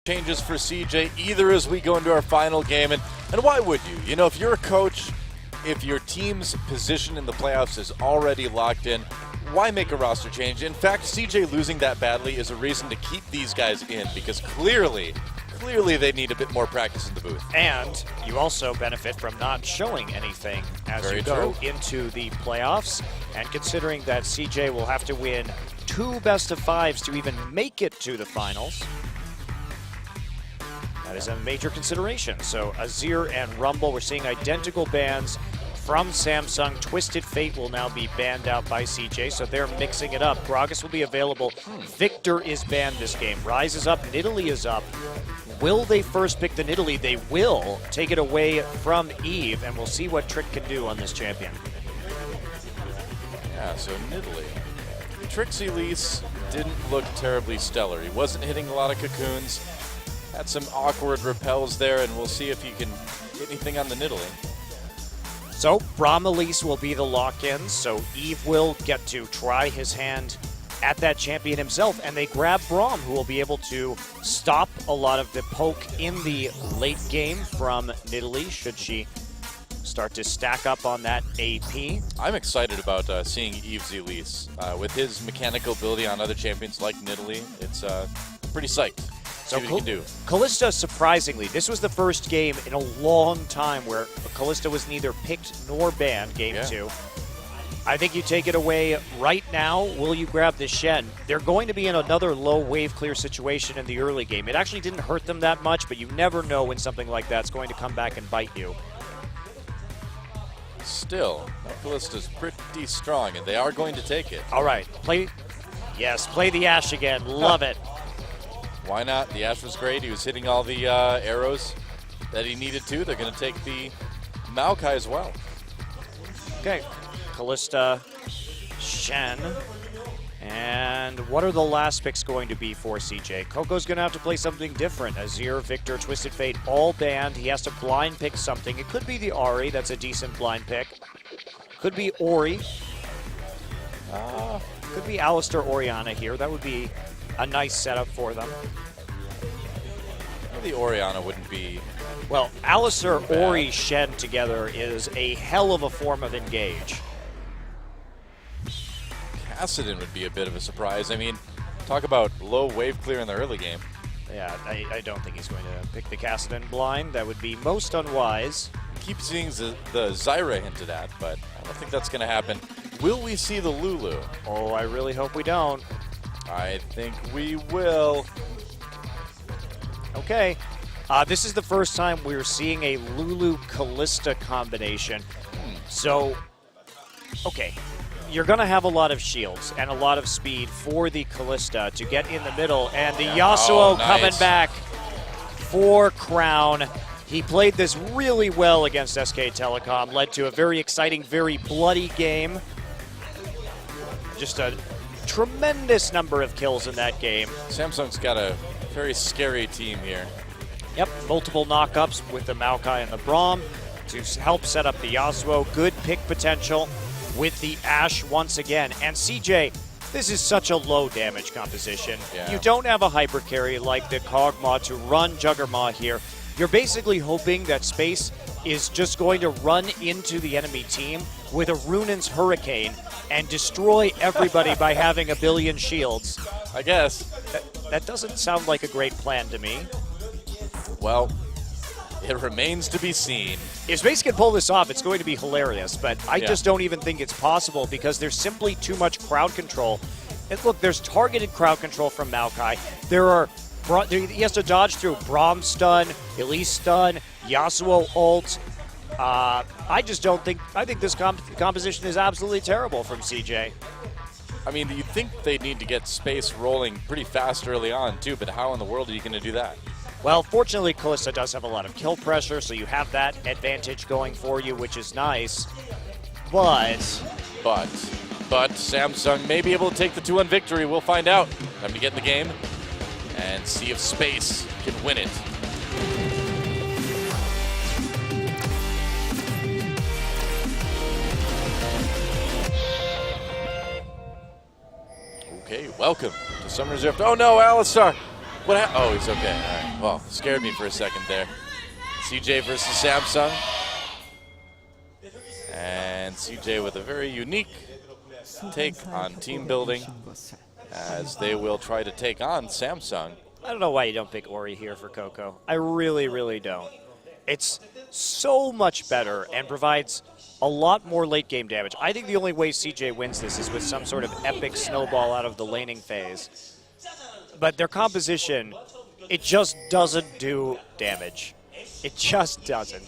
changes for CJ either as we go into our final game, and why would you? You know, if you're a coach, if your team's position in the playoffs is already locked in, why make a roster change? In fact, CJ losing that badly is a reason to keep these guys in, because clearly they need a bit more practice in the booth. And you also benefit from not showing anything as you go into the playoffs. And considering that CJ will have to win 2 best-of-5s to even make it to the finals, that is a major consideration. So Azir and Rumble, we're seeing identical bans from Samsung. Twisted Fate will now be banned out by CJ, so they're mixing it up. Gragas will be available. Victor is banned this game. Ryze is up, Nidalee is up. Will they first pick the Nidalee? They will take it away from Eve, and we'll see what Trick can do on this champion. Yeah, so Nidalee. Trick's Elise didn't look terribly stellar. He wasn't hitting a lot of cocoons. Had some awkward repels there, and we'll see if he can get anything on the Nidalee. So Braum Elise will be the lock-in, so Eve will get to try his hand at that champion himself, and they grab Braum, who will be able to stop a lot of the poke in the late game from Nidalee, should she start to stack up on that AP. I'm excited about seeing Eve's Elise. With his mechanical ability on other champions like Nidalee, it's pretty psyched. So what he can do. Kalista, surprisingly, this was the first game in a long time where Kalista was neither picked nor banned, game 2. I think you take it away right now. Will you grab the Shen? They're going to be in another low wave clear situation in the early game. It actually didn't hurt them that much, but you never know when something like that's going to come back and bite you. Still, Kalista's pretty strong, and they are going to take it. All right, play the Ashe again. Love it. Why not? The Ashe was great. He was hitting all the arrows that he needed to. They're going to take the Maokai as well. Okay, Kalista, Shen, and what are the last picks going to be for CJ? Coco's going to have to play something different. Azir, Victor, Twisted Fate, all banned. He has to blind pick something. It could be the Ahri. That's a decent blind pick. Could be Ori. Could be Alistar Orianna here. That would be a nice setup for them. The Orianna wouldn't be... Well, Alistar, Ori, Shen together is a hell of a form of engage. Kassadin would be a bit of a surprise. I mean, talk about low wave clear in the early game. Yeah, I don't think he's going to pick the Kassadin blind. That would be most unwise. Keep seeing the Zyra hinted at, but I don't think that's going to happen. Will we see the Lulu? Oh, I really hope we don't. I think we will. Okay. This is the first time we're seeing a Lulu-Kalista combination. So, okay. You're going to have a lot of shields and a lot of speed for the Kalista to get in the middle. And the Yasuo coming back for Crown. He played this really well against SK Telecom. Led to a very exciting, very bloody game. Just a tremendous number of kills in that game. Samsung's got a very scary team here. Yep, multiple knockups with the Maokai and the Braum to help set up the Yasuo. Good pick potential with the Ashe once again. And CJ, this is such a low damage composition. Yeah. You don't have a hyper carry like the Kog'Maw to run Juggernaut here. You're basically hoping that Space is just going to run into the enemy team with a Runan's Hurricane and destroy everybody by having a billion shields. I guess. That doesn't sound like a great plan to me. Well, it remains to be seen. If Space can pull this off, it's going to be hilarious, but I just don't even think it's possible because there's simply too much crowd control. And look, there's targeted crowd control from Maokai. He has to dodge through Braum stun, Elise stun, Yasuo ult. I think this composition is absolutely terrible from CJ. I mean, you'd think they'd need to get Space rolling pretty fast early on, too, but how in the world are you going to do that? Well, fortunately, Kalista does have a lot of kill pressure, so you have that advantage going for you, which is nice. But Samsung may be able to take the 2-1 victory. We'll find out. Time to get in the game and see if Space can win it. Okay, welcome to Summer's Rift. Oh no, Alistar! Oh, he's okay. All right. Well, scared me for a second there. CJ versus Samsung. And CJ with a very unique take on team building as they will try to take on Samsung. I don't know why you don't pick Ori here for Coco. I really, really don't. It's so much better and provides a lot more late game damage. I think the only way CJ wins this is with some sort of epic snowball out of the laning phase. But their composition, it just doesn't do damage. It just doesn't.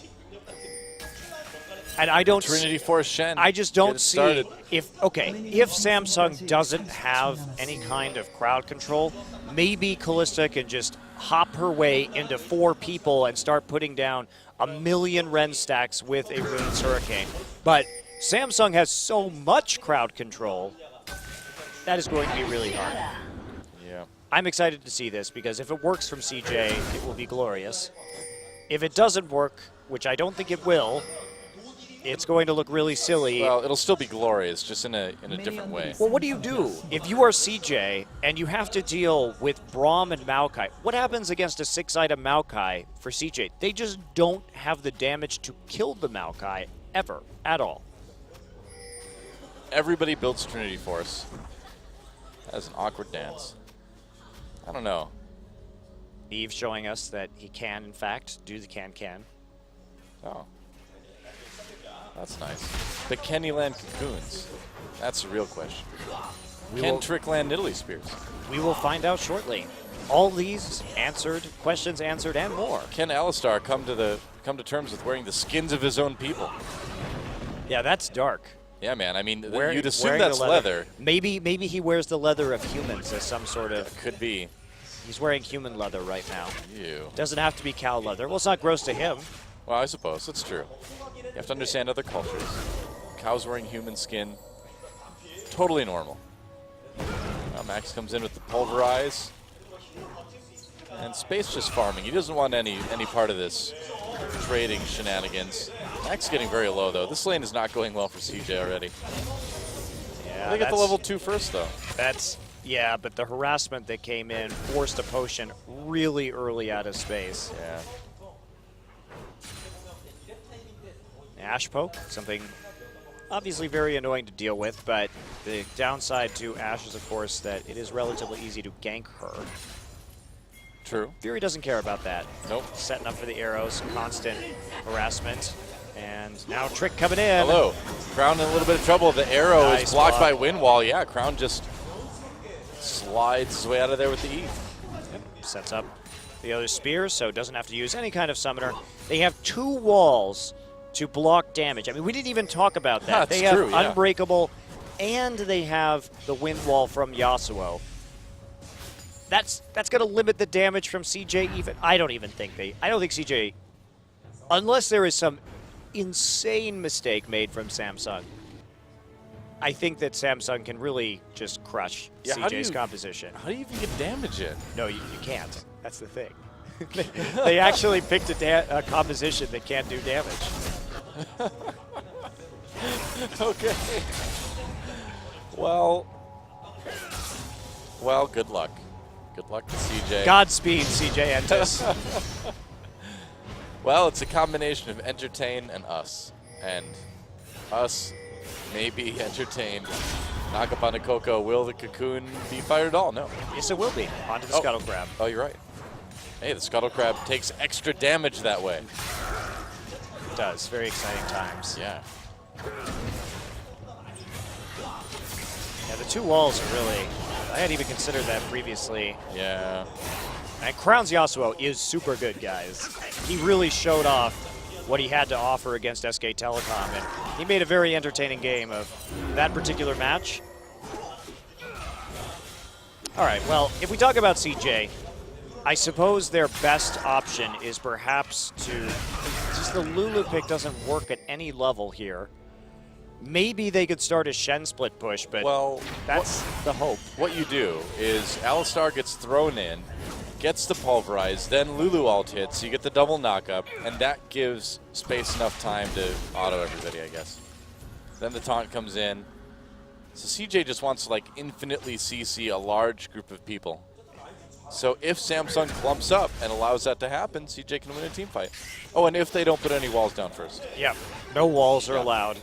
And I don't. Trinity Force Shen. I just don't see if Samsung doesn't have any kind of crowd control, maybe Callista can just hop her way into 4 people and start putting down a million Ren stacks with a Rune's Hurricane. But Samsung has so much crowd control, that is going to be really hard. Yeah. I'm excited to see this because if it works from CJ, it will be glorious. If it doesn't work, which I don't think it will, it's going to look really silly. Well, it'll still be glorious, just in a different way. Well, what do you do if you are CJ and you have to deal with Braum and Maokai? What happens against a 6-item Maokai for CJ? They just don't have the damage to kill the Maokai ever, at all. Everybody builds Trinity Force. That is an awkward dance. I don't know. Eve showing us that he can, in fact, do the can-can. Oh. That's nice. But can he land cocoons? That's the real question. Can Trick land Nidalee Spears? We will find out shortly. All these answered, questions answered, and more. Can Alistar come to terms with wearing the skins of his own people? Yeah, that's dark. Yeah, man. I mean, you'd assume that's leather. Maybe he wears the leather of humans as some sort of. Could be. He's wearing human leather right now. Ew. Doesn't have to be cow leather. Well, it's not gross to him. Well, I suppose that's true. You have to understand other cultures. Cows wearing human skin, totally normal. Now Max comes in with the pulverize, and Space just farming. He doesn't want any part of this trading shenanigans. Max getting very low though. This lane is not going well for CJ already. Yeah, they get the level 2 first though. Yeah, but the harassment that came in forced a potion really early out of space. Yeah. Ash poke, something obviously very annoying to deal with, but the downside to Ash is, of course, that it is relatively easy to gank her. True. Fury doesn't care about that. Nope. Setting up for the arrows, constant harassment, and now Trick coming in. Hello. Crown in a little bit of trouble. The arrow Nice is blocked block. by Wind Wall. Yeah, Crown just slides his way out of there with the E. Yep. Sets up the other spears, so doesn't have to use any kind of summoner. They have 2 walls to block damage. I mean, we didn't even talk about that. That's they have true, yeah. Unbreakable, and they have the Wind Wall from Yasuo. That's going to limit the damage from CJ even. I don't think CJ, unless there is some insane mistake made from Samsung, I think that Samsung can really just crush CJ's composition. How do you even get damage in? No, you can't. That's the thing. They actually picked a composition that can't do damage. Okay. Well, good luck. Good luck to CJ. Godspeed, CJ Entis. Well, it's a combination of entertain and us. And us may be entertained. Knock up on a Coco. Will the cocoon be fired at all? No. Yes, it will be. Onto the Scuttle Crab. Oh, you're right. Hey, the Scuttle Crab takes extra damage that way. It does. Very exciting times. Yeah. Yeah, the 2 walls are really... I hadn't even considered that previously. Yeah. And Crown's Yasuo is super good, guys. He really showed off what he had to offer against SK Telecom, and he made a very entertaining game of that particular match. All right, well, if we talk about CJ, I suppose their best option is perhaps to... Just the Lulu pick doesn't work at any level here. Maybe they could start a Shen split push, but that's the hope. What you do is Alistar gets thrown in, gets the pulverize, then Lulu ult hits, so you get the double knockup, and that gives Space enough time to auto everybody, I guess. Then the taunt comes in. So CJ just wants to like infinitely CC a large group of people. So if Samsung clumps up and allows that to happen, CJ can win a team fight. Oh, and if they don't put any walls down first. Yep. No walls are allowed.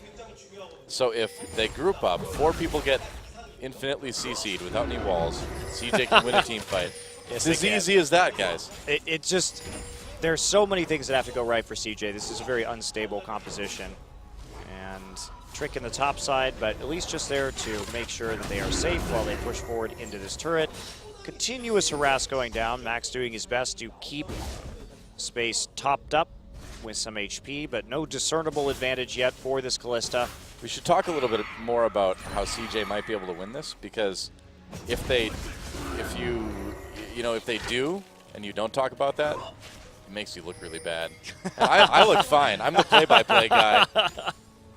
So if they group up, 4 people get infinitely CC'd without any walls, CJ can win a team fight. Yes, It's as easy as that, guys. It just, there's so many things that have to go right for CJ. This is a very unstable composition. And trick in the top side, but at least just there to make sure that they are safe while they push forward into this turret. Continuous harass going down. Max doing his best to keep space topped up with some HP, but no discernible advantage yet for this Kalista. We should talk a little bit more about how CJ might be able to win this, because if they do and you don't talk about that, it makes you look really bad. I look fine. I'm the play-by-play guy.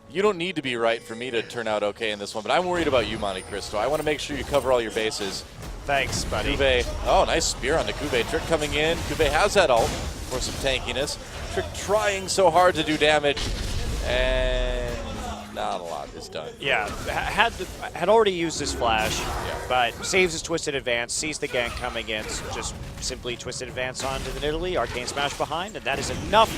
You don't need to be right for me to turn out okay in this one, but I'm worried about you, Monte Cristo. I want to make sure you cover all your bases. Thanks, buddy. Kube, oh, nice spear on the Kube. Trick coming in. Kube has that ult for some tankiness. Trick trying so hard to do damage, and not a lot is done. Yeah, had already used his flash, Yeah. but saves his Twisted Advance, sees the gank coming in, so just simply Twisted Advance onto the Nidalee, Arcane Smash behind, and that is enough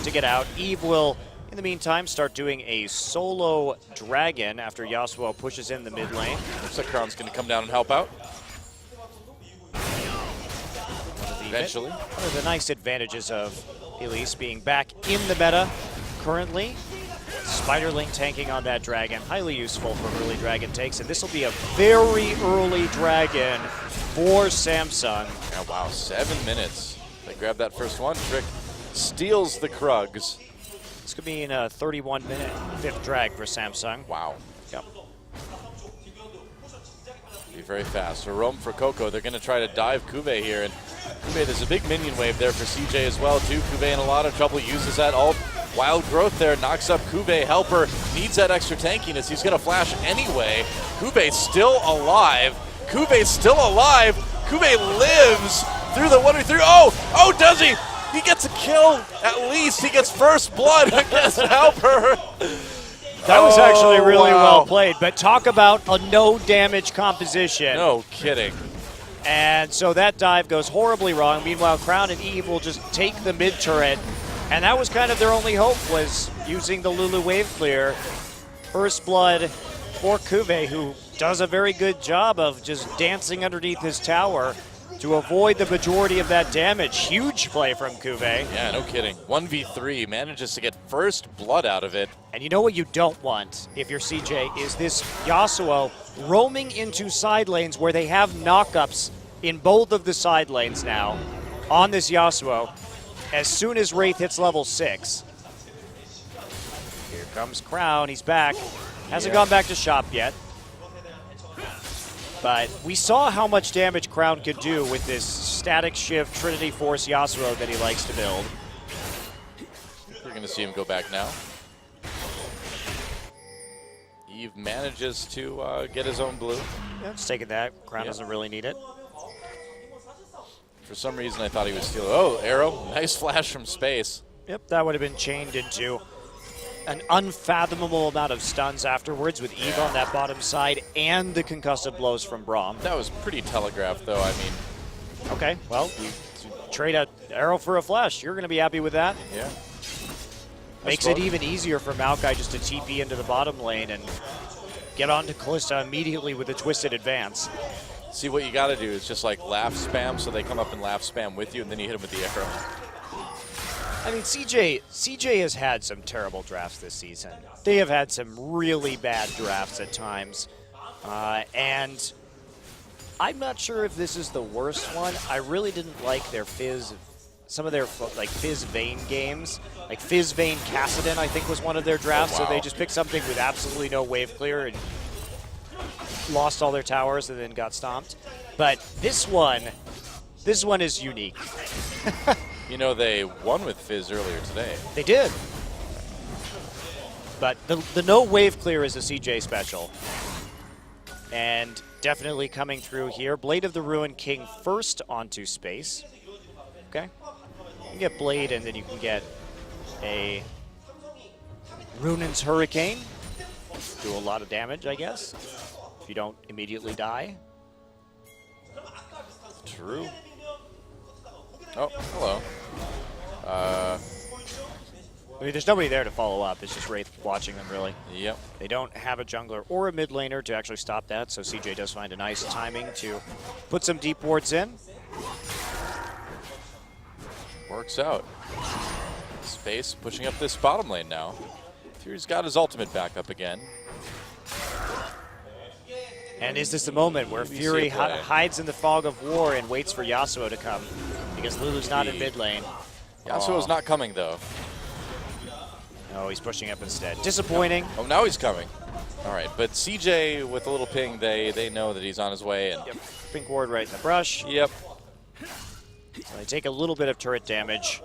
to get out. Eve will, in the meantime, start doing a solo dragon after Yasuo pushes in the mid lane. Looks like Crown's going to come down and help out. Eventually. One of the nice advantages of Elise being back in the meta currently. Spiderling tanking on that dragon, highly useful for early dragon takes, and this will be a very early dragon for Samsung. Oh, wow, 7 minutes. They grab that first one. Trick steals the Krugs. This could be in a 31-minute 5th drag for Samsung. Wow. Yep. Be very fast. So roam for Coco. They're going to try to dive Kube here, and Kube, there's a big minion wave there for CJ as well, too. Kube in a lot of trouble, uses that ult. Wild growth there, knocks up Kube. Helper needs that extra tankiness. He's going to flash anyway. Kube's still alive. Kube's still alive. Kube lives through the 1v3. Oh, does he? He gets a kill. At least he gets first blood against Helper. That was actually really wow. well played, but talk about a no damage composition. No kidding. And so that dive goes horribly wrong. Meanwhile, Crown and Eve will just take the mid turret. And that was kind of their only hope, was using the Lulu wave clear. First blood for Kube, who does a very good job of just dancing underneath his tower to avoid the majority of that damage. Huge play from Kube. Yeah, no kidding. 1v3, manages to get first blood out of it. And you know what you don't want if you're CJ is this Yasuo roaming into side lanes where they have knockups in both of the side lanes now on this Yasuo. As soon as Wraith hits level 6. Here comes Crown, he's back. Hasn't gone back to shop yet. But we saw how much damage Crown could do with this static shift Trinity Force Yasuo that he likes to build. We're going to see him go back now. Eve manages to get his own blue. Yeah, just taking that. Crown doesn't really need it. For some reason, I thought he was stealing. Oh, arrow. Nice flash from space. Yep, that would have been chained into an unfathomable amount of stuns afterwards with Eve on that bottom side and the concussive blows from Braum. That was pretty telegraphed, though. I mean, okay, well, you trade an arrow for a flash. You're going to be happy with that. Yeah. Makes it even easier for Maokai just to TP into the bottom lane and get onto Kalista immediately with a Twisted Advance. See, what you got to do is just like laugh spam, so they come up and laugh spam with you, and then you hit them with the arrow. I mean, CJ has had some terrible drafts this season. They have had some really bad drafts at times. And I'm not sure if this is the worst one. I really didn't like their Fizz, some of their like Fizz Vayne games. Like Fizz Vayne Kassadin, I think, was one of their drafts. Oh, wow. So they just picked something with absolutely no wave clear and lost all their towers and then got stomped. But this one is unique. You know, they won with Fizz earlier today. They did. But the no wave clear is a CJ special. And definitely coming through here. Blade of the Ruined King first onto space. Okay. You can get Blade and then you can get a Runan's Hurricane. Do a lot of damage, I guess, if you don't immediately die. True. Oh, hello. I mean, there's nobody there to follow up. It's just Wraith watching them, really. Yep. They don't have a jungler or a mid laner to actually stop that, so CJ does find a nice timing to put some deep wards in. Works out. Space pushing up this bottom lane now. Fury's got his ultimate back up again. And is this the moment where Fury hides in the fog of war and waits for Yasuo to come? Because Lulu's not in mid lane. Yasuo's not coming, though. No, he's pushing up instead. Disappointing. Oh, now he's coming. All right, but CJ with a little ping, they know that he's on his way. And yep. Pink ward right in the brush. Yep. So they take a little bit of turret damage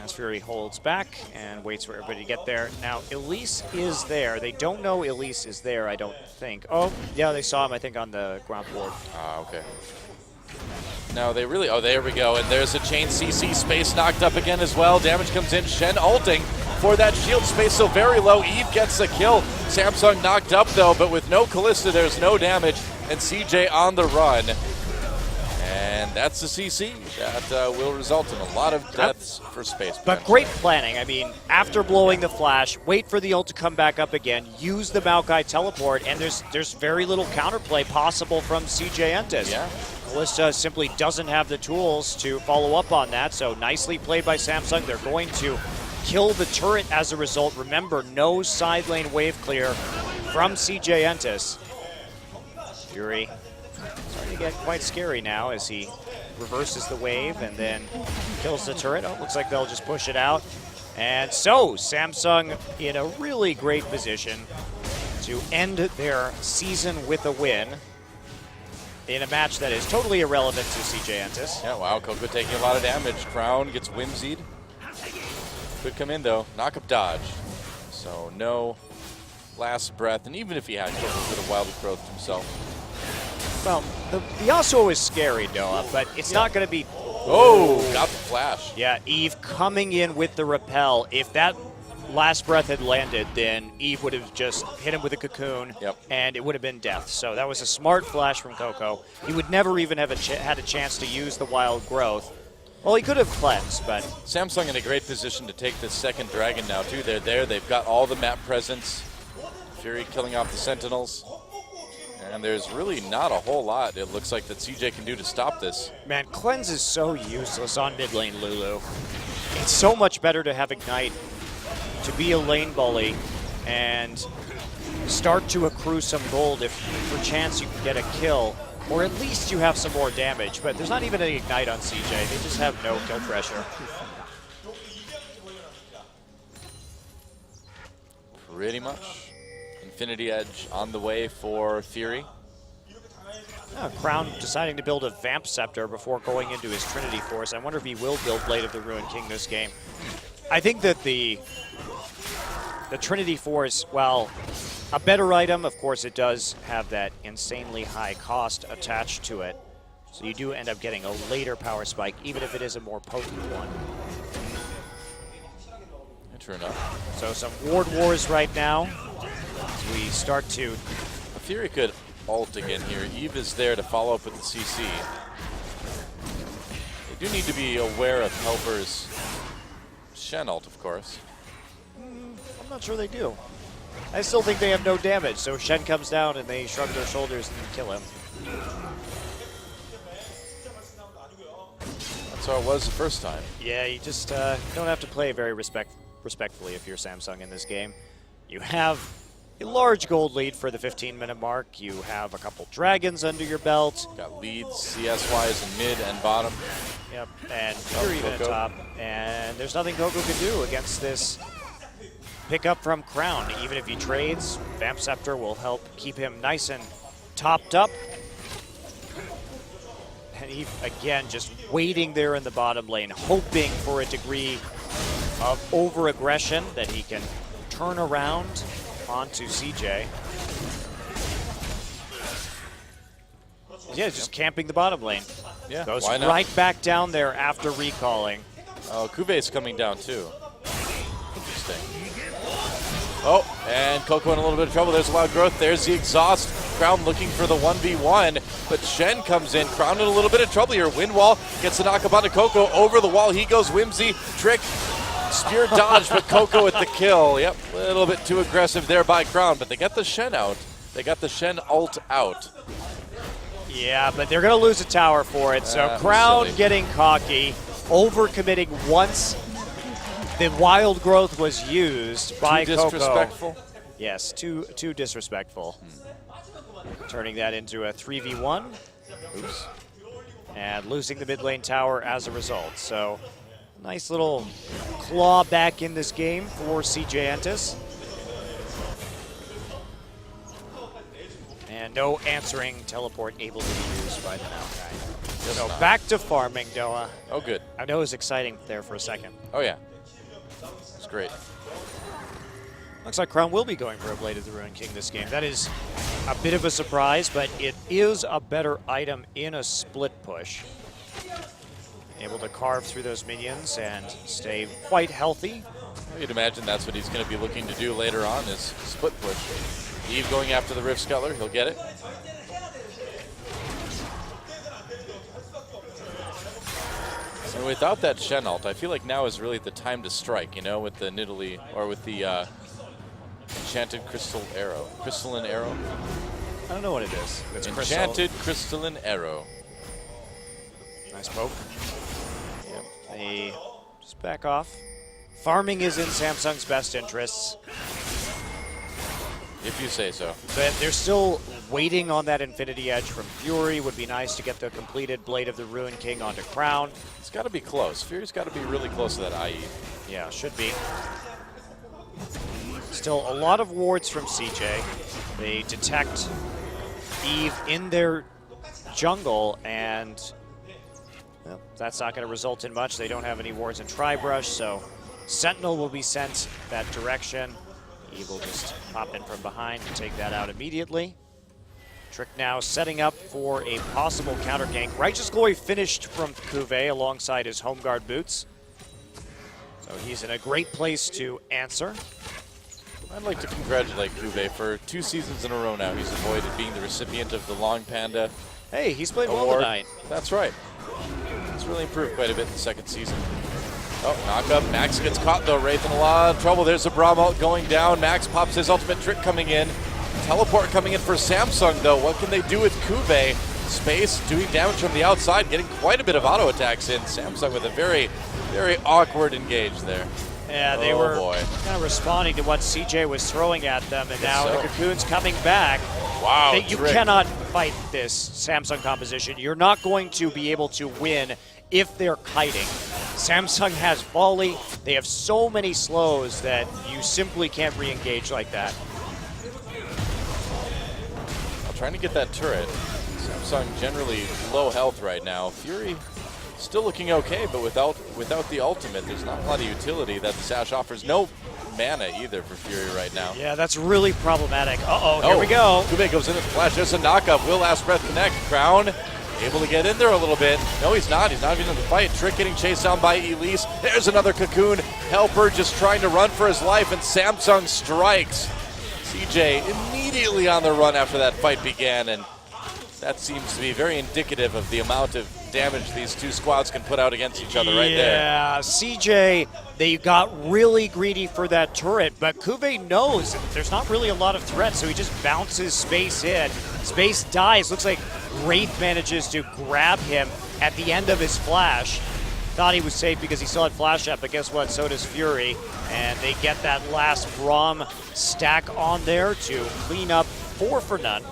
as Fury holds back and waits for everybody to get there. Now, Elise is there. They don't know Elise is there, I don't think. Oh, yeah, they saw him, I think, on the ground ward. Ah, okay. No, they really, oh, there we go. And there's a chain CC space knocked up again as well. Damage comes in. Shen ulting for that shield space, so very low. Eve gets the kill. Samsung knocked up, though, but with no Kalista, there's no damage. And CJ on the run. And that's the CC. That will result in a lot of deaths for space. But great planning. I mean, after blowing the flash, wait for the ult to come back up again, use the Maokai teleport, and there's very little counterplay possible from CJ Entis. Yeah. Kalista simply doesn't have the tools to follow up on that, so nicely played by Samsung. They're going to kill the turret as a result. Remember, no side lane wave clear from CJ Entis. Fury starting to get quite scary now as he reverses the wave and then kills the turret. Oh, looks like they'll just push it out. And so, Samsung in a really great position to end their season with a win in a match that is totally irrelevant to CJ Entis. Yeah, wow, Coco taking a lot of damage. Crown gets whimsied. Could come in, though. Knock up dodge. So, no last breath. And even if he had a little bit of wild growth himself. Well, the Yasuo is scary, Noah, but it's not going to be... Oh, got the flash. Yeah, Eve coming in with the repel. If that last breath had landed, then Eve would have just hit him with a cocoon, and it would have been death. So that was a smart flash from Coco. He would never even have had a chance to use the wild growth. Well, he could have cleansed, but... Samsung in a great position to take this second dragon now, too. They're there. They've got all the map presence. Fury killing off the Sentinels. And there's really not a whole lot, it looks like, that CJ can do to stop this. Man, cleanse is so useless on mid lane, Lulu. It's so much better to have Ignite, to be a lane bully, and start to accrue some gold if, for chance, you can get a kill. Or at least you have some more damage. But there's not even any Ignite on CJ. They just have no kill pressure. Pretty much. Infinity Edge on the way for Fury. Crown deciding to build a Vamp Scepter before going into his Trinity Force. I wonder if he will build Blade of the Ruined King this game. I think that the Trinity Force, while a better item, of course it does have that insanely high cost attached to it. So you do end up getting a later power spike, even if it is a more potent one. True enough. So some ward wars right now. We start to... Fury could ult again here. Eve is there to follow up with the CC. They do need to be aware of Helper's Shen ult, of course. I'm not sure they do. I still think they have no damage, so Shen comes down and they shrug their shoulders and kill him. That's how it was the first time. Yeah, you just don't have to play very respectfully if you're Samsung in this game. You have a large gold lead for the 15-minute mark. You have a couple dragons under your belt. Got leads CS-wise in mid and bottom. Yep, and you're even at top. And there's nothing Coco can do against this pickup from Crown. Even if he trades, Vamp Scepter will help keep him nice and topped up. And he, again, just waiting there in the bottom lane, hoping for a degree of over-aggression that he can turn around onto CJ. Yeah, just camping the bottom lane. Yeah, goes why not? right back down there after recalling. Oh, Kuve's coming down too. Interesting. Oh, and Coco in a little bit of trouble. There's a lot of growth. There's the exhaust. Crown looking for the 1v1, but Shen comes in. Crown in a little bit of trouble here. Windwall gets the knock up onto Coco. Over the wall he goes. Whimsy, Trick, spear dodge, but Coco with the kill. Yep, a little bit too aggressive there by Crown, but they get the Shen out. They got the Shen ult out. Yeah, but they're going to lose a tower for it. So Crown getting cocky, overcommitting once the wild growth was used by Coco. Disrespectful? Yes, too disrespectful. Turning that into a 3v1. Oops. And losing the mid lane tower as a result. So nice little claw back in this game for CJ Entus. And no answering teleport able to be used by the Maokai. So back to farming, Doa. Oh, good. I know it was exciting there for a second. Oh, yeah. It's great. Looks like Crown will be going for a Blade of the Ruined King this game. That is a bit of a surprise, but it is a better item in a split push. Able to carve through those minions and stay quite healthy. You'd imagine that's what he's going to be looking to do later on is split push. Eve going after the Rift Scuttler. He'll get it. So without that Shen ult, I feel like now is really the time to strike, you know, with the Nidalee, or with the Enchanted Crystal Arrow. Crystalline Arrow? I don't know what it is. It's Enchanted Crystalline Arrow. Nice poke. Yep. They just back off. Farming is in Samsung's best interests. If you say so. But they're still waiting on that Infinity Edge from Fury. Would be nice to get the completed Blade of the Ruined King onto Crown. It's got to be close. Fury's got to be really close to that IE. Yeah, should be. Still a lot of wards from CJ. They detect Eve in their jungle, and well, that's not going to result in much. They don't have any wards in Tribrush, so Sentinel will be sent that direction. Eve will just pop in from behind and take that out immediately. Trick now setting up for a possible counter gank. Righteous Glory finished from Cuvée alongside his home guard boots. So he's in a great place to answer. I'd like to congratulate Cuvée for 2 seasons in a row now. He's avoided being the recipient of the Long Panda Hey, he's played well award. tonight. That's right. He's really improved quite a bit in the second season. Oh, knock up. Max gets caught though. Wraith in a lot of trouble. There's a Braum ult going down. Max pops his ultimate trick coming in. Teleport coming in for Samsung though. What can they do with Cuvée? Space doing damage from the outside, getting quite a bit of auto attacks in. Samsung with a very, very awkward engage there. Yeah, they were kind of responding to what CJ was throwing at them, and now the Cocoon's coming back. Wow, You cannot fight this Samsung composition. You're not going to be able to win if they're kiting. Samsung has volley. They have so many slows that you simply can't re-engage like that. I'm trying to get that turret. Samsung generally low health right now. Fury still looking okay, but without the ultimate, there's not a lot of utility that the Sash offers. No mana either for Fury right now. Yeah, that's really problematic. Here we go. Cuvée goes in with the flash. There's a knockup. Will Last Breath connect. Crown able to get in there a little bit. No, he's not. He's not even in the fight. Trick getting chased down by Elise. There's another Cocoon. Helper just trying to run for his life, and Samsung strikes. CJ immediately on the run after that fight began, and that seems to be very indicative of the amount of damage these two squads can put out against each other right there. Yeah, CJ, they got really greedy for that turret, but Cuvée knows there's not really a lot of threat, so he just bounces Space in. Space dies. Looks like Wraith manages to grab him at the end of his flash. Thought he was safe because he still had flash up, but guess what? So does Fury. And they get that last Braum stack on there to clean up 4 for none.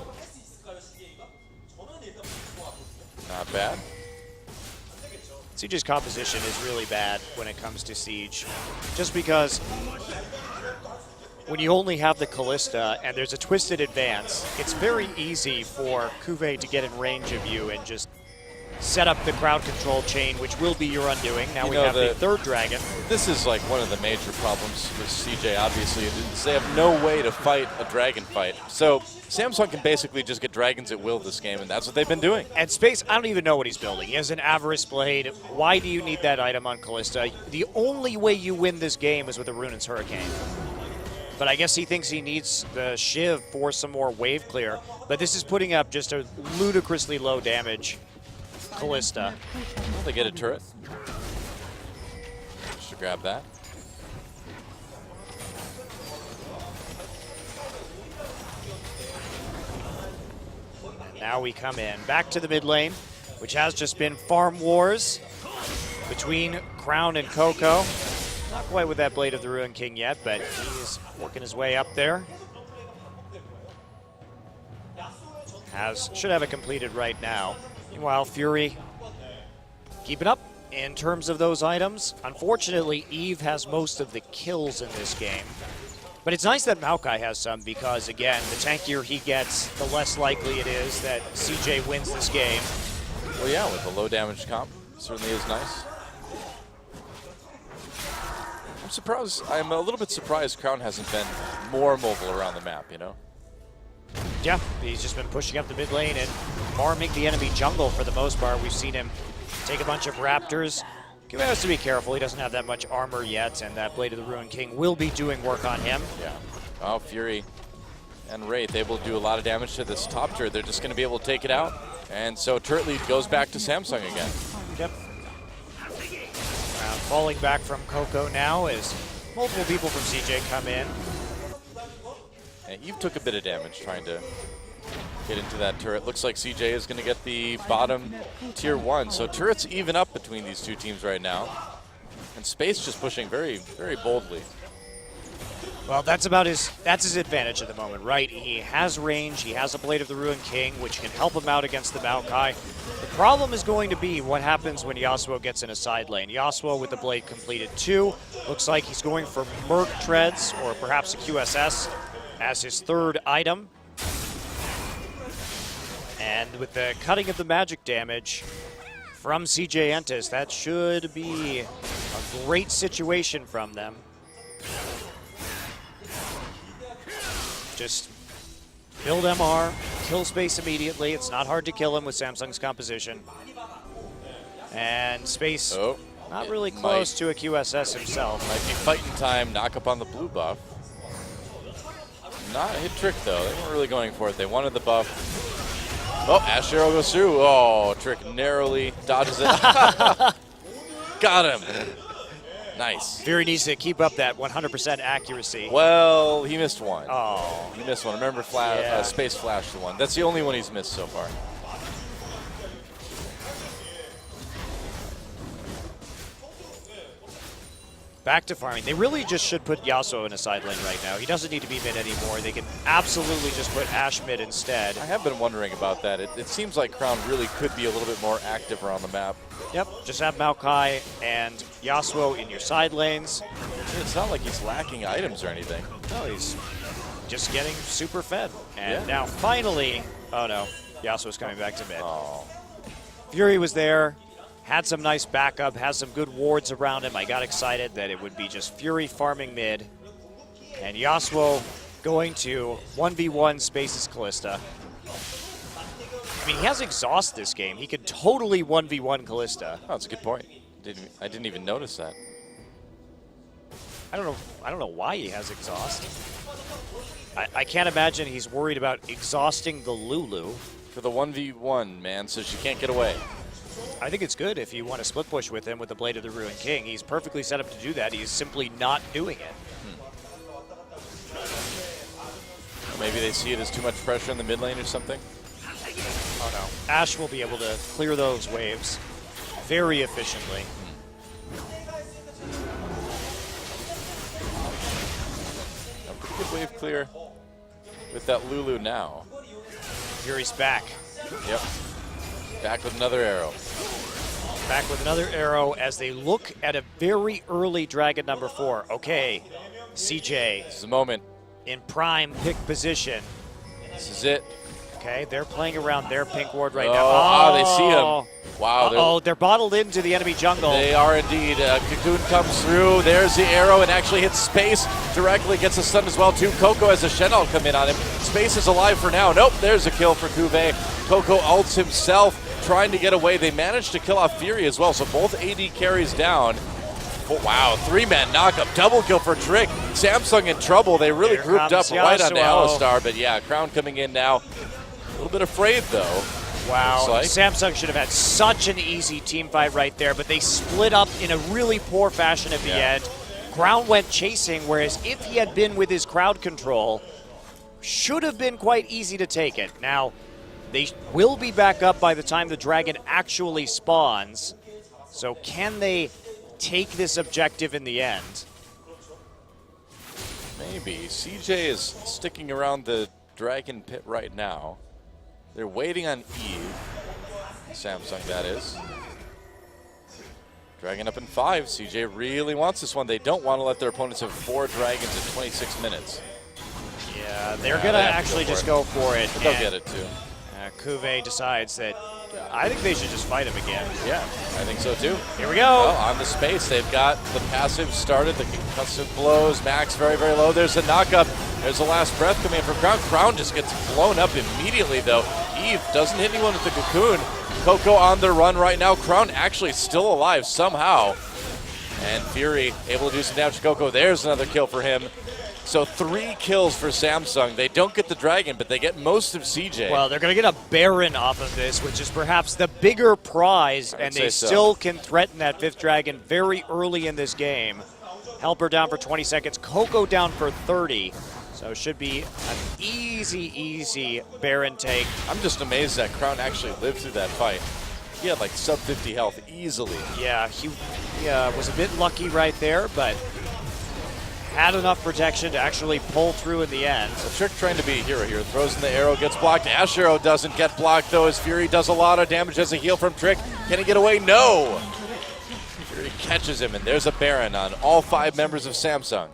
Not bad. Siege's composition is really bad when it comes to Siege. Just because when you only have the Callista and there's a twisted advance, it's very easy for Cuvée to get in range of you and just set up the crowd control chain, which will be your undoing. Now we have the third dragon. This is like one of the major problems with CJ, obviously. Is they have no way to fight a dragon fight. So Samsung can basically just get dragons at will this game, and that's what they've been doing. And Space, I don't even know what he's building. He has an Avarice Blade. Why do you need that item on Callista? The only way you win this game is with a Runaan's Hurricane. but I guess he thinks he needs the Shiv for some more wave clear. But this is putting up just a ludicrously low damage Kalista. Well, they get a turret. Just to grab that. Now we come in back to the mid lane, which has just been farm wars between Crown and Coco. Not quite with that Blade of the Ruin King yet, but he's working his way up there. Should have it completed right now. Meanwhile, Fury keeping up in terms of those items. Unfortunately, Eve has most of the kills in this game. But it's nice that Maokai has some because, again, the tankier he gets, the less likely it is that CJ wins this game. Well, yeah, with the low damage comp, certainly is nice. I'm a little bit surprised Crown hasn't been more mobile around the map, you know? Yeah, he's just been pushing up the mid lane and farming the enemy jungle for the most part. We've seen him take a bunch of Raptors. He has to be careful. He doesn't have that much armor yet, and that Blade of the Ruin King will be doing work on him. Yeah. Oh, Fury and Wraith able to do a lot of damage to this top turret. They're just going to be able to take it out. And so turret lead goes back to Samsung again. Yep. Falling back from Coco now as multiple people from CJ come in. And Eve took a bit of damage trying to get into that turret. Looks like CJ is going to get the bottom tier 1. So turrets even up between these two teams right now. And Space just pushing very, very boldly. Well, that's his advantage at the moment, right? He has range, he has a Blade of the Ruin King, which can help him out against the Maokai. The problem is going to be what happens when Yasuo gets in a side lane. Yasuo with the Blade completed 2. Looks like he's going for Merc Treads or perhaps a QSS as his third item. And with the cutting of the magic damage from CJ Entis, that should be a great situation from them. Just build MR, kill Space immediately. It's not hard to kill him with Samsung's composition. And Space not really close to a QSS himself. Might be fighting time, knock up on the blue buff. Not a hit trick though, they weren't really going for it. They wanted the buff. Oh, Ash Arrow goes through. Oh, Trick narrowly dodges it. Got him. Nice. Fury needs to keep up that 100% accuracy. Well, he missed one. Oh. He missed one. Remember, Space Flash the one. That's the only one he's missed so far. Back to farming. They really just should put Yasuo in a side lane right now. He doesn't need to be mid anymore. They can absolutely just put Ashe mid instead. I have been wondering about that. It seems like Crown really could be a little bit more active around the map. Yep, just have Maokai and Yasuo in your side lanes. It's not like he's lacking items or anything. No, he's just getting super fed. And now finally, oh no, Yasuo's coming back to mid. Oh. Fury was there, had some nice backup, has some good wards around him. I got excited that it would be just Fury farming mid, and Yasuo going to 1v1 Space's Kalista. I mean, he has exhaust this game. He could totally 1v1 Kalista. Oh, that's a good point. I didn't even notice that. I don't know why he has exhaust. I can't imagine he's worried about exhausting the Lulu. For the 1v1, man, so she can't get away. I think it's good if you want to split push with him with the Blade of the Ruin King. He's perfectly set up to do that. He's simply not doing it. Maybe they see it as too much pressure in the mid lane or something. Oh no. Ashe will be able to clear those waves very efficiently. A pretty good wave clear with that Lulu now. Fury's back. Yep. Back with another arrow. Back with another arrow as they look at a very early Dragon number 4. Okay, CJ. This is the moment. In prime pick position. This is it. Okay, they're playing around their pink ward right now. Oh, they see him. Wow. They're bottled into the enemy jungle. They are indeed. Cocoon comes through. There's the arrow and actually hits Space directly. Gets a stun as well, too. Coco has a Shen'Al come in on him. Space is alive for now. Nope, there's a kill for Cuvée. Coco ults himself, trying to get away. They managed to kill off Fury as well, so both AD carries down. Wow, three-man knockup, double kill for Trick. Samsung in trouble. They really Here grouped up comes right onto Yasuo. Alistar, but yeah, Crown coming in now. A little bit afraid though. Wow, Like. Samsung should have had such an easy team fight right there, but they split up in a really poor fashion at the end. Crown went chasing, whereas if he had been with his crowd control, should have been quite easy to take it. Now, they will be back up by the time the dragon actually spawns. So can they take this objective in the end? Maybe. CJ is sticking around the dragon pit right now. They're waiting on Eve. Samsung, that is. Dragon up in 5. CJ really wants this one. They don't want to let their opponents have 4 dragons in 26 minutes. Yeah, they're going to actually just go for it. But they'll get it too. Kuve decides that I think they should just fight him again. Yeah, I think so too. Here we go. Well, on the space, they've got the passive started, the concussive blows. Max very, very low. There's a knockup. There's the last breath coming in from Crown. Crown just gets blown up immediately though. Eve doesn't hit anyone with the cocoon. Coco on the run right now. Crown actually still alive somehow. And Fury able to do some damage to Coco. There's another kill for him. So 3 kills for Samsung. They don't get the dragon, but they get most of CJ. Well, they're going to get a Baron off of this, which is perhaps the bigger prize, and they still can threaten that 5th dragon very early in this game. Helper down for 20 seconds, Coco down for 30. So it should be an easy Baron take. I'm just amazed that Crown actually lived through that fight. He had like sub 50 health easily. Yeah, he was a bit lucky right there, but had enough protection to actually pull through in the end. So Trick trying to be a hero here. Throws in the arrow, gets blocked. Ash arrow doesn't get blocked though as Fury does a lot of damage as a heal from Trick. Can he get away? No! Fury catches him and there's a Baron on all 5 members of Samsung.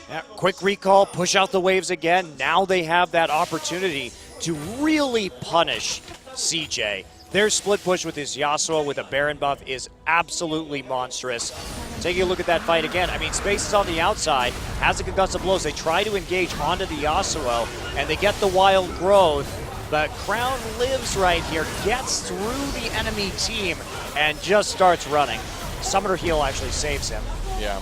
Yeah, quick recall, push out the waves again. Now they have that opportunity to really punish CJ. Their split push with his Yasuo with a Baron buff is absolutely monstrous. Taking a look at that fight again, I mean, Space is on the outside, has the concussive blows. They try to engage onto the Yasuo, and they get the wild growth, but Crown lives right here, gets through the enemy team, and just starts running. Summoner heal actually saves him. Yeah.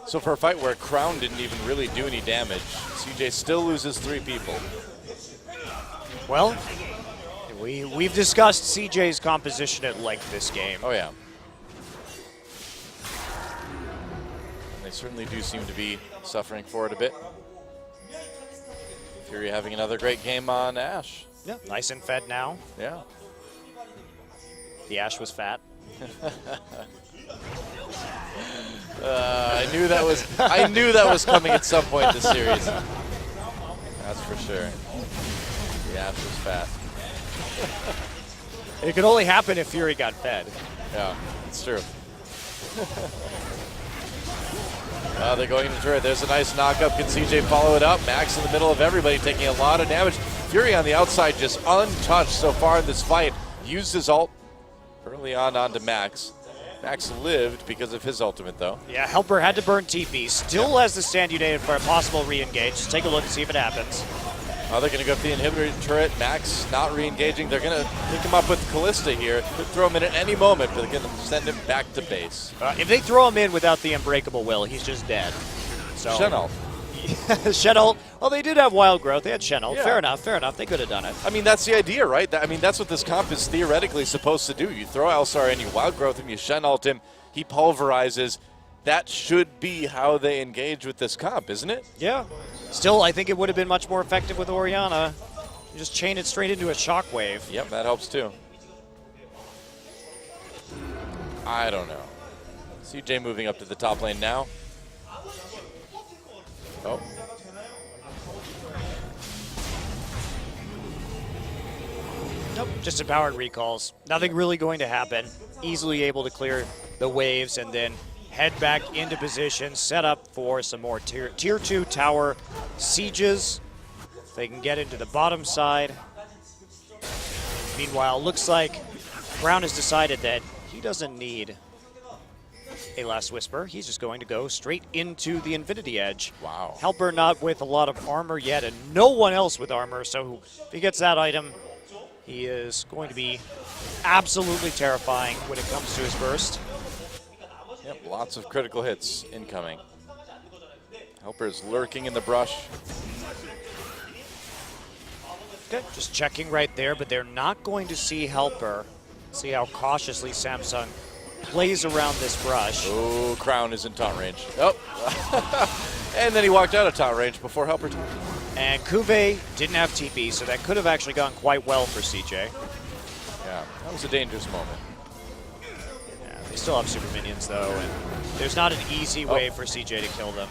So for a fight where Crown didn't even really do any damage, CJ still loses 3 people. Well, we've discussed CJ's composition at length this game. Oh yeah. They certainly do seem to be suffering for it a bit. Fury having another great game on Ashe. Yeah, nice and fed now. Yeah. The Ashe was fat. I knew that was coming at some point in the series. That's for sure. The Ashe was fat. It could only happen if Fury got fed. Yeah, it's true. They're going to turret. There's a nice knockup. Can CJ follow it up? Max in the middle of everybody, taking a lot of damage. Fury on the outside, just untouched so far in this fight. Used his ult early on onto Max. Max lived because of his ultimate, though. Yeah, Helper had to burn TP. Still has the stand unit for a possible re-engage. Just take a look and see if it happens. Oh, they're going to go for the inhibitor turret. Max not re-engaging. They're going to pick him up with Callista here. Could throw him in at any moment, but they're going to send him back to base. If they throw him in without the Unbreakable Will, he's just dead. So Shen ult. Shen ult. Well, they did have Wild Growth. They had Shen ult. Yeah. Fair enough, fair enough. They could have done it. I mean, that's the idea, right? I mean, that's what this comp is theoretically supposed to do. You throw Elsar in, you Wild Growth him, you Shen ult him, he pulverizes. That should be how they engage with this comp, isn't it? Yeah. Still, I think it would have been much more effective with Orianna. You just chain it straight into a shockwave. Yep, that helps too. I don't know. CJ moving up to the top lane now. Oh. Nope, just empowered recalls. Nothing really going to happen. Easily able to clear the waves and then head back into position, set up for some more tier 2 tower sieges. They can get into the bottom side. Meanwhile, looks like Brown has decided that he doesn't need a Last Whisper. He's just going to go straight into the Infinity Edge. Wow. Helper not with a lot of armor yet, and no one else with armor, so if he gets that item, he is going to be absolutely terrifying when it comes to his burst. Yep, Lots of critical hits incoming. Helper's lurking in the brush. Okay, just checking right there, but they're not going to see Helper. See how cautiously Samsung plays around this brush. Oh, Crown is in taunt range. Oh, and then he walked out of taunt range before Helper taunted. And Kuve didn't have TP, so that could have actually gone quite well for CJ. Yeah, that was a dangerous moment. Yeah, they still have super minions, though, and there's not an easy way for CJ to kill them.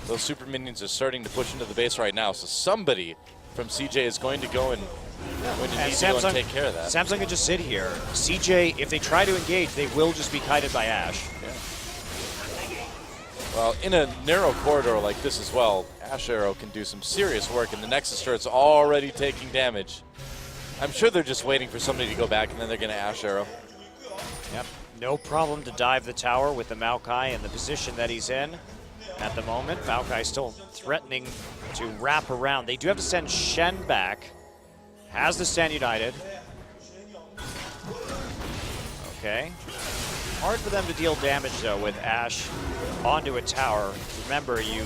Those super minions are starting to push into the base right now, so somebody from CJ is going to go and need to go and take care of that. Samsung can just sit here. CJ, if they try to engage, they will just be kited by Ashe. Yeah. Well, in a narrow corridor like this as well, Ashe Arrow can do some serious work, and the Nexus turret's already taking damage. I'm sure they're just waiting for somebody to go back, and then they're going to Ashe Arrow. Yep, no problem to dive the tower with the Maokai in the position that he's in at the moment. Maokai still threatening to wrap around. They do have to send Shen back. Has the stand united. Okay. Hard for them to deal damage, though, with Ashe onto a tower. Remember, you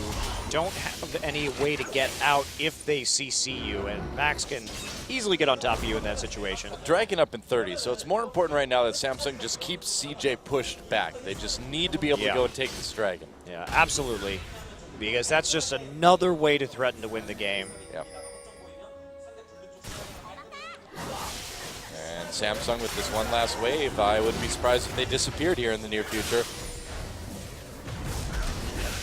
don't have any way to get out if they CC you, and Max can easily get on top of you in that situation. Dragon up in 30, so it's more important right now that Samsung just keeps CJ pushed back. They just need to be able to go and take this Dragon. Yeah, absolutely. Because that's just another way to threaten to win the game. Yep. And Samsung with this one last wave, I wouldn't be surprised if they disappeared here in the near future.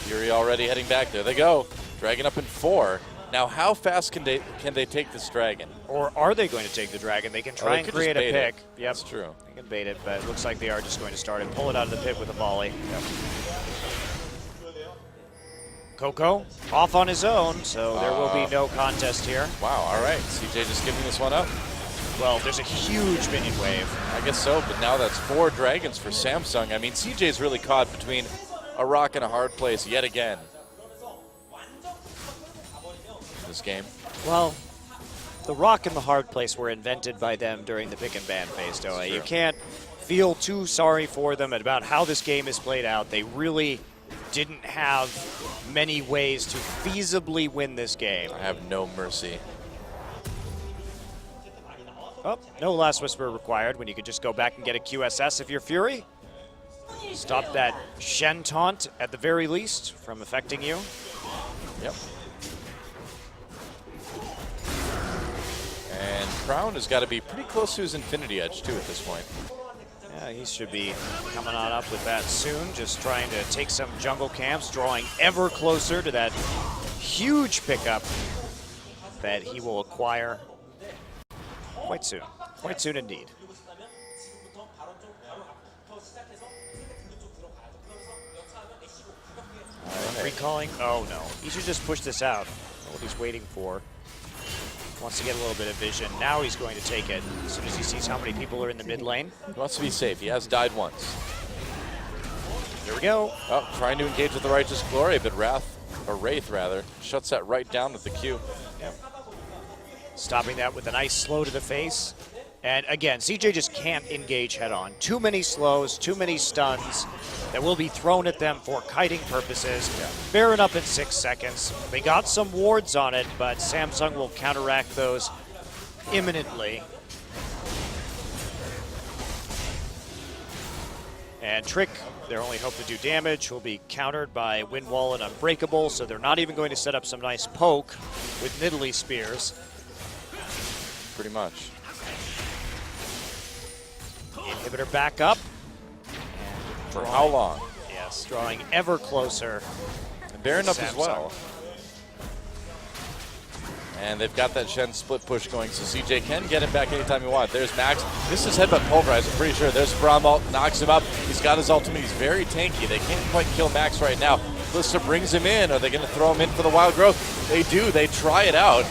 Fury already heading back. There they go. Dragon up in 4. Now, how fast can they take this Dragon? Or are they going to take the Dragon? They can try and create a pick. Yep. That's true. They can bait it, but it looks like they are just going to start and pull it out of the pit with a volley. Yep. Coco off on his own, so there will be no contest here. Wow, all right. CJ just giving this one up. Well, there's a huge minion wave. I guess so, but now that's 4 Dragons for Samsung. I mean, CJ's really caught between a rock and a hard place yet again this game. Well, the rock and the hard place were invented by them during the pick and ban phase, Doa. You can't feel too sorry for them about how this game is played out. They really didn't have many ways to feasibly win this game. I have no mercy. Oh, no Last Whisper required when you could just go back and get a QSS if you're Fury. Stop that Shen taunt at the very least from affecting you. Yep. And Crown has got to be pretty close to his Infinity Edge too at this point. Yeah, he should be coming on up with that soon, just trying to take some jungle camps, drawing ever closer to that huge pickup that he will acquire quite soon indeed. Recalling, oh no, he should just push this out. What he's waiting for. Wants to get a little bit of vision. Now he's going to take it as soon as he sees how many people are in the mid lane. He wants to be safe. He has died once. Here we go. Oh, trying to engage with the Righteous Glory, but Wraith rather, shuts that right down with the Q. Yep. Stopping that with a nice slow to the face. And again, CJ just can't engage head on. Too many slows, too many stuns that will be thrown at them for kiting purposes. Fair enough in 6 seconds. They got some wards on it, but Samsung will counteract those imminently. And Trick, their only hope to do damage, will be countered by Windwall and Unbreakable, so they're not even going to set up some nice poke with Nidalee Spears. Pretty much. Inhibitor back up. For how long? Yes, drawing ever closer. And Baron up as well. And they've got that Shen split push going, so CJ can get him back anytime he wants. There's Max. This is Headbutt Pulverize, I'm pretty sure. There's Braum ult, knocks him up. He's got his ultimate. He's very tanky. They can't quite kill Max right now. Blista brings him in. Are they going to throw him in for the Wild Growth? They do. They try it out.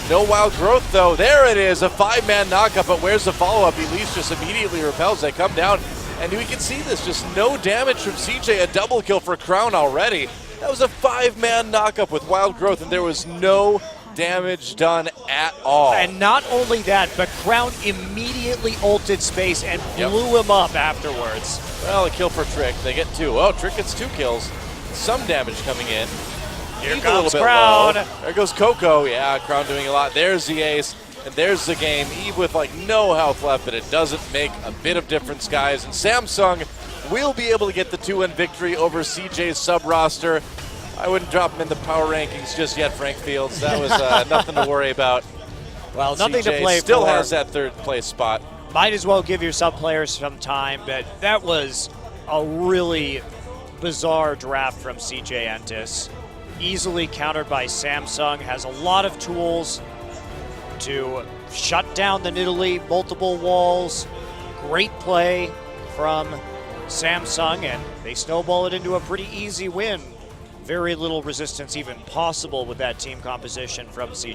No Wild Growth, though. There it is, a 5-man knockup, but where's the follow-up? Elise just immediately repels. They come down, and we can see this. Just no damage from CJ. A double kill for Crown already. That was a 5-man knockup with Wild Growth, and there was no damage done at all. And not only that, but Crown immediately ulted Space and blew him up afterwards. Well, a kill for Trick. They get 2. Oh, Trick gets 2 kills. Some damage coming in. Here Eve comes a little bit Crown. low. There goes Coco. Yeah, Crown doing a lot. There's the ace. And there's the game. Eve with like no health left, but it doesn't make a bit of difference, guys. And Samsung will be able to get the 2-win victory over CJ's sub-roster. I wouldn't drop him in the power rankings just yet, Frank Fields. That was nothing to worry about. Well, nothing CJ to play still for. has that 3rd place spot. Might as well give your sub players some time, but that was a really bizarre draft from CJ Entis. Easily countered by Samsung, has a lot of tools to shut down the Nidalee, multiple walls. Great play from Samsung, and they snowball it into a pretty easy win. Very little resistance even possible with that team composition from CJ.